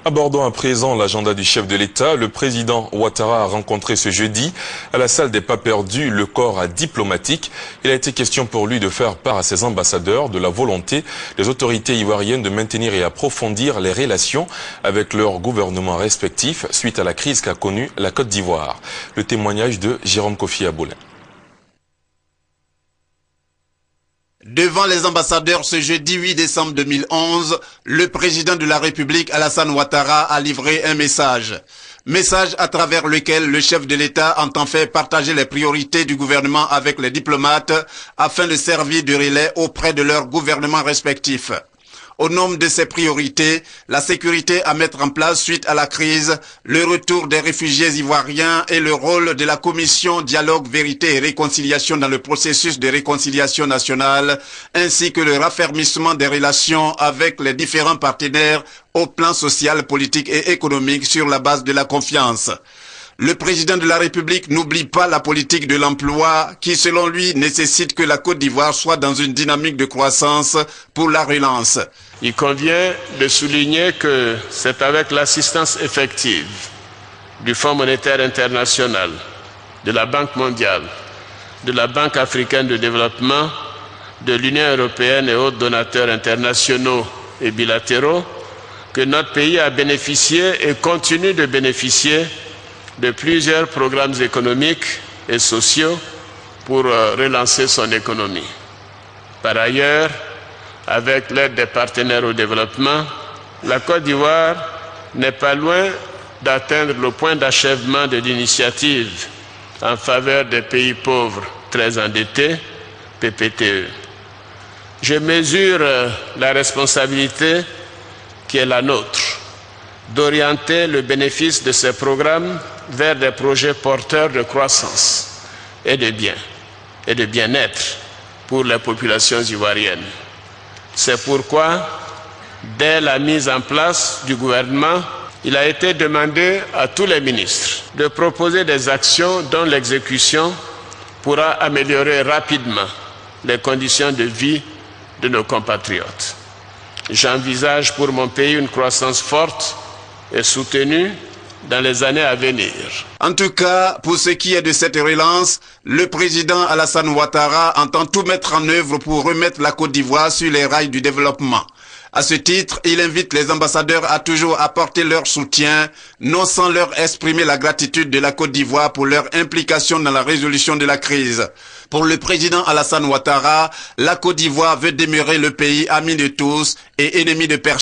Abordons à présent l'agenda du chef de l'État. Le président Ouattara a rencontré ce jeudi à la salle des pas perdus le corps diplomatique. Il a été question pour lui de faire part à ses ambassadeurs de la volonté des autorités ivoiriennes de maintenir et approfondir les relations avec leurs gouvernements respectifs suite à la crise qu'a connue la Côte d'Ivoire. Le témoignage de Jérôme Kofi Aboulin. Devant les ambassadeurs ce jeudi 8 décembre 2011, le président de la République Alassane Ouattara a livré un message. Message à travers lequel le chef de l'État entend faire partager les priorités du gouvernement avec les diplomates afin de servir de relais auprès de leurs gouvernements respectifs. Au nombre de ces priorités, la sécurité à mettre en place suite à la crise, le retour des réfugiés ivoiriens et le rôle de la commission Dialogue, Vérité et Réconciliation dans le processus de réconciliation nationale, ainsi que le raffermissement des relations avec les différents partenaires au plan social, politique et économique sur la base de la confiance. Le président de la République n'oublie pas la politique de l'emploi qui, selon lui, nécessite que la Côte d'Ivoire soit dans une dynamique de croissance pour la relance. Il convient de souligner que c'est avec l'assistance effective du Fonds monétaire international, de la Banque mondiale, de la Banque africaine de développement, de l'Union européenne et autres donateurs internationaux et bilatéraux que notre pays a bénéficié et continue de bénéficier de plusieurs programmes économiques et sociaux pour relancer son économie. Par ailleurs, avec l'aide des partenaires au développement, la Côte d'Ivoire n'est pas loin d'atteindre le point d'achèvement de l'initiative en faveur des pays pauvres très endettés, PPTE. Je mesure la responsabilité qui est la nôtre d'orienter le bénéfice de ces programmes vers des projets porteurs de croissance et de bien-être pour les populations ivoiriennes. C'est pourquoi, dès la mise en place du gouvernement, il a été demandé à tous les ministres de proposer des actions dont l'exécution pourra améliorer rapidement les conditions de vie de nos compatriotes. J'envisage pour mon pays une croissance forte et soutenue dans les années à venir. En tout cas, pour ce qui est de cette relance, le président Alassane Ouattara entend tout mettre en œuvre pour remettre la Côte d'Ivoire sur les rails du développement. À ce titre, il invite les ambassadeurs à toujours apporter leur soutien, non sans leur exprimer la gratitude de la Côte d'Ivoire pour leur implication dans la résolution de la crise. Pour le président Alassane Ouattara, la Côte d'Ivoire veut demeurer le pays ami de tous et ennemi de personne.